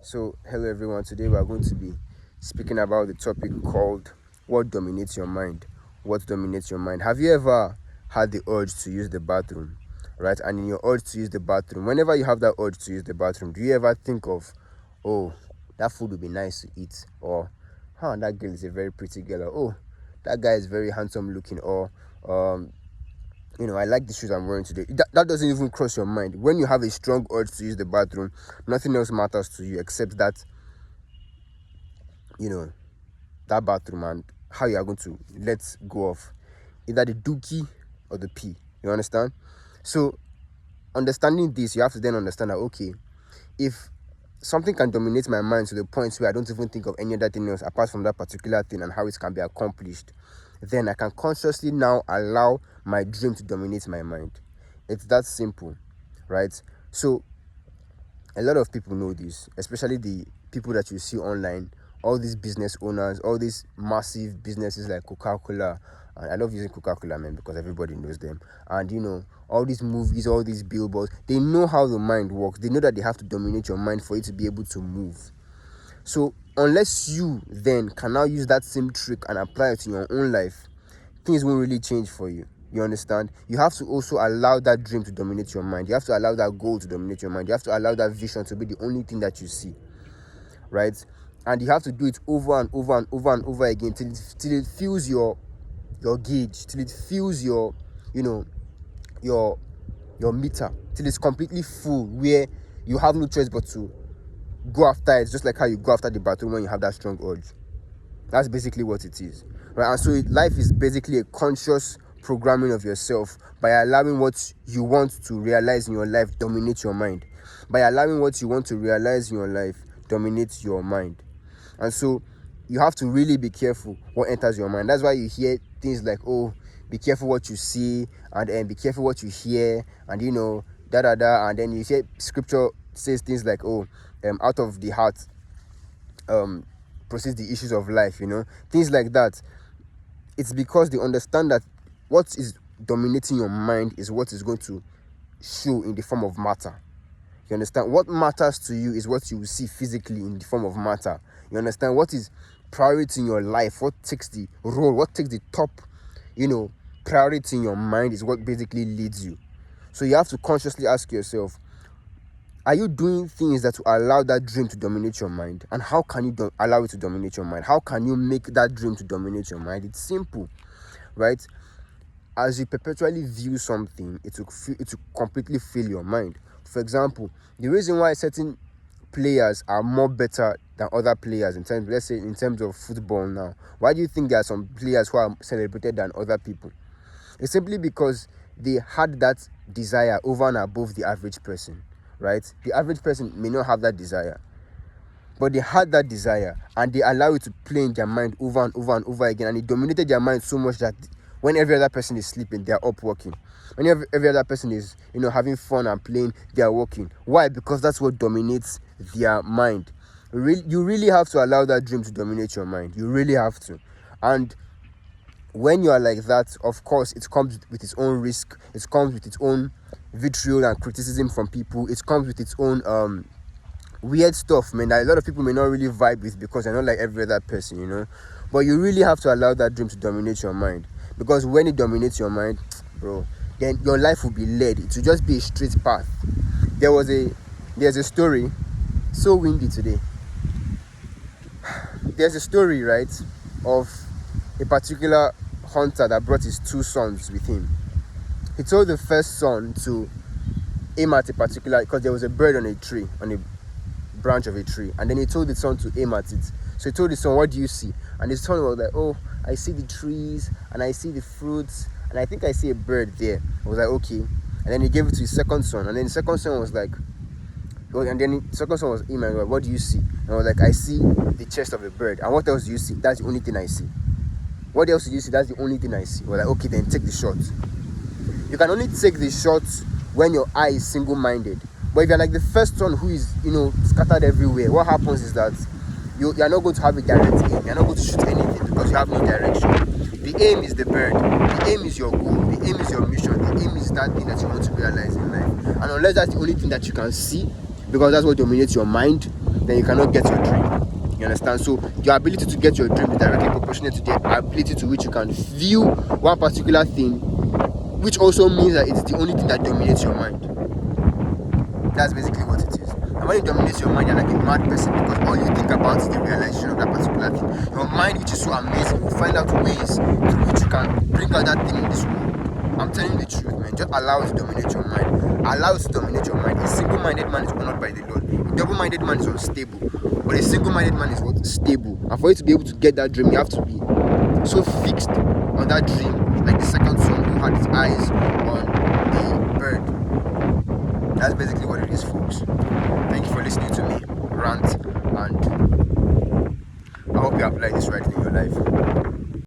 So, hello everyone. Today we are going to be speaking about the topic called what dominates your mind. What dominates your mind? Have you ever had the urge to use the bathroom, right? And in your urge to use the bathroom, whenever you have that urge to use the bathroom, do you ever think of, oh, that food would be nice to eat, or, that girl is a very pretty girl, or oh, that guy is very handsome looking, or um, I like the shoes I'm wearing today. That doesn't even cross your mind. When you have a strong urge to use the bathroom, nothing else matters to you except you know, that bathroom and how you are going to let go of either the dookie or the pee. You understand? So, understanding this, you have to then understand that, okay, if something can dominate my mind to the point where I don't even think of any other thing else apart from that particular thing and how it can be accomplished, then I can consciously now allow my dream to dominate my mind. It's that simple, right? So a lot of people know this, especially the people that you see online, all these business owners, all these massive businesses like Coca-Cola. And I love using Coca-Cola, man, because everybody knows them. And all these movies, all these billboards, they know how the mind works. They know that they have to dominate your mind for you to be able to move. So unless you then can now use that same trick and apply it to your own life, things won't really change for you. You understand? You have to also allow that dream to dominate your mind. You have to allow that goal to dominate your mind. You have to allow that vision to be the only thing that you see, right? And you have to do it over and over and over and over again till it fills your gauge, till it fills your meter, till it's completely full, where you have no choice but to go after it, just like how you go after the bathroom when you have that strong urge. That's basically what it is, right? And so life is basically a conscious programming of yourself by allowing what you want to realize in your life dominate your mind. By allowing what you want to realize in your life dominate your mind. And so you have to really be careful what enters your mind. That's why you hear things like, oh, be careful what you see, and be careful what you hear, and and then you hear scripture says things like, oh, out of the heart proceeds the issues of life, things like that. It's because they understand that what is dominating your mind is what is going to show in the form of matter. You understand? What matters to you is what you will see physically in the form of matter. You understand? What is priority in your life, what takes the role, what takes the top, priority in your mind is what basically leads you. So you have to consciously ask yourself, are you doing things that will allow that dream to dominate your mind? And how can you allow it to dominate your mind? How can you make that dream to dominate your mind? It's simple, right? As you perpetually view something, it will completely fill your mind. For example, the reason why certain players are more better than other players in terms of football now, why do you think there are some players who are celebrated than other people? It's simply because they had that desire over and above the average person, right? The average person may not have that desire, but they had that desire and they allow it to play in their mind over and over and over again, and it dominated their mind so much that when every other person is sleeping, they are up working. When every other person is having fun and playing, they are working. Why? Because that's what dominates their mind. You really have to allow that dream to dominate your mind. You really have to. And when you are like that, of course, it comes with its own risk. It comes with its own vitriol and criticism from people. It comes with its own weird stuff, man, that a lot of people may not really vibe with because they're not like every other person, But you really have to allow that dream to dominate your mind. Because when it dominates your mind, bro, then your life will be led. It will just be a straight path. There's a story, so windy today. There's a story, right, of a particular hunter that brought his two sons with him. He told the first son to aim at a particular, because there was a bird on a tree, on a branch of a tree, and then he told the son to aim at it. So he told the son, what do you see? And his son was like, oh, I see the trees and I see the fruits and I think I see a bird there. I was like, okay. And then he gave it to his second son, and then the second son was like, and then the second son was aiming, like, what do you see? And I was like, I see the chest of a bird. And what else do you see? That's the only thing I see. What else do you see? That's the only thing I see. We're like, okay, then take the shot. You can only take the shot when your eye is single-minded. But if you're like the first one who is, scattered everywhere, what happens is that you're not going to have a direct aim. You're not going to shoot anything because you have no direction. The aim is the bird. The aim is your goal. The aim is your mission. The aim is that thing that you want to realize in life. And unless that's the only thing that you can see, because that's what dominates your mind, then you cannot get your dream. You understand? So your ability to get your dream is directly proportionate to the ability to which you can view one particular thing, which also means that it's the only thing that dominates your mind. That's basically what it is. And when it dominates your mind, you're like a mad person, because all you think about is the realization of that particular thing. Your mind, which is so amazing, will find out ways through which you can bring out that thing in this world. I'm telling you the truth, man. Just allow it to dominate your mind. Allow it to dominate your mind. A single-minded man is honored by the Lord. A double-minded man is unstable. But a single-minded man is what? Stable. And for you to be able to get that dream, you have to be so fixed on that dream, like the second son who had his eyes on the bird. That's basically what it is, folks. Thank you for listening to me rant, and I hope you apply this right in your life.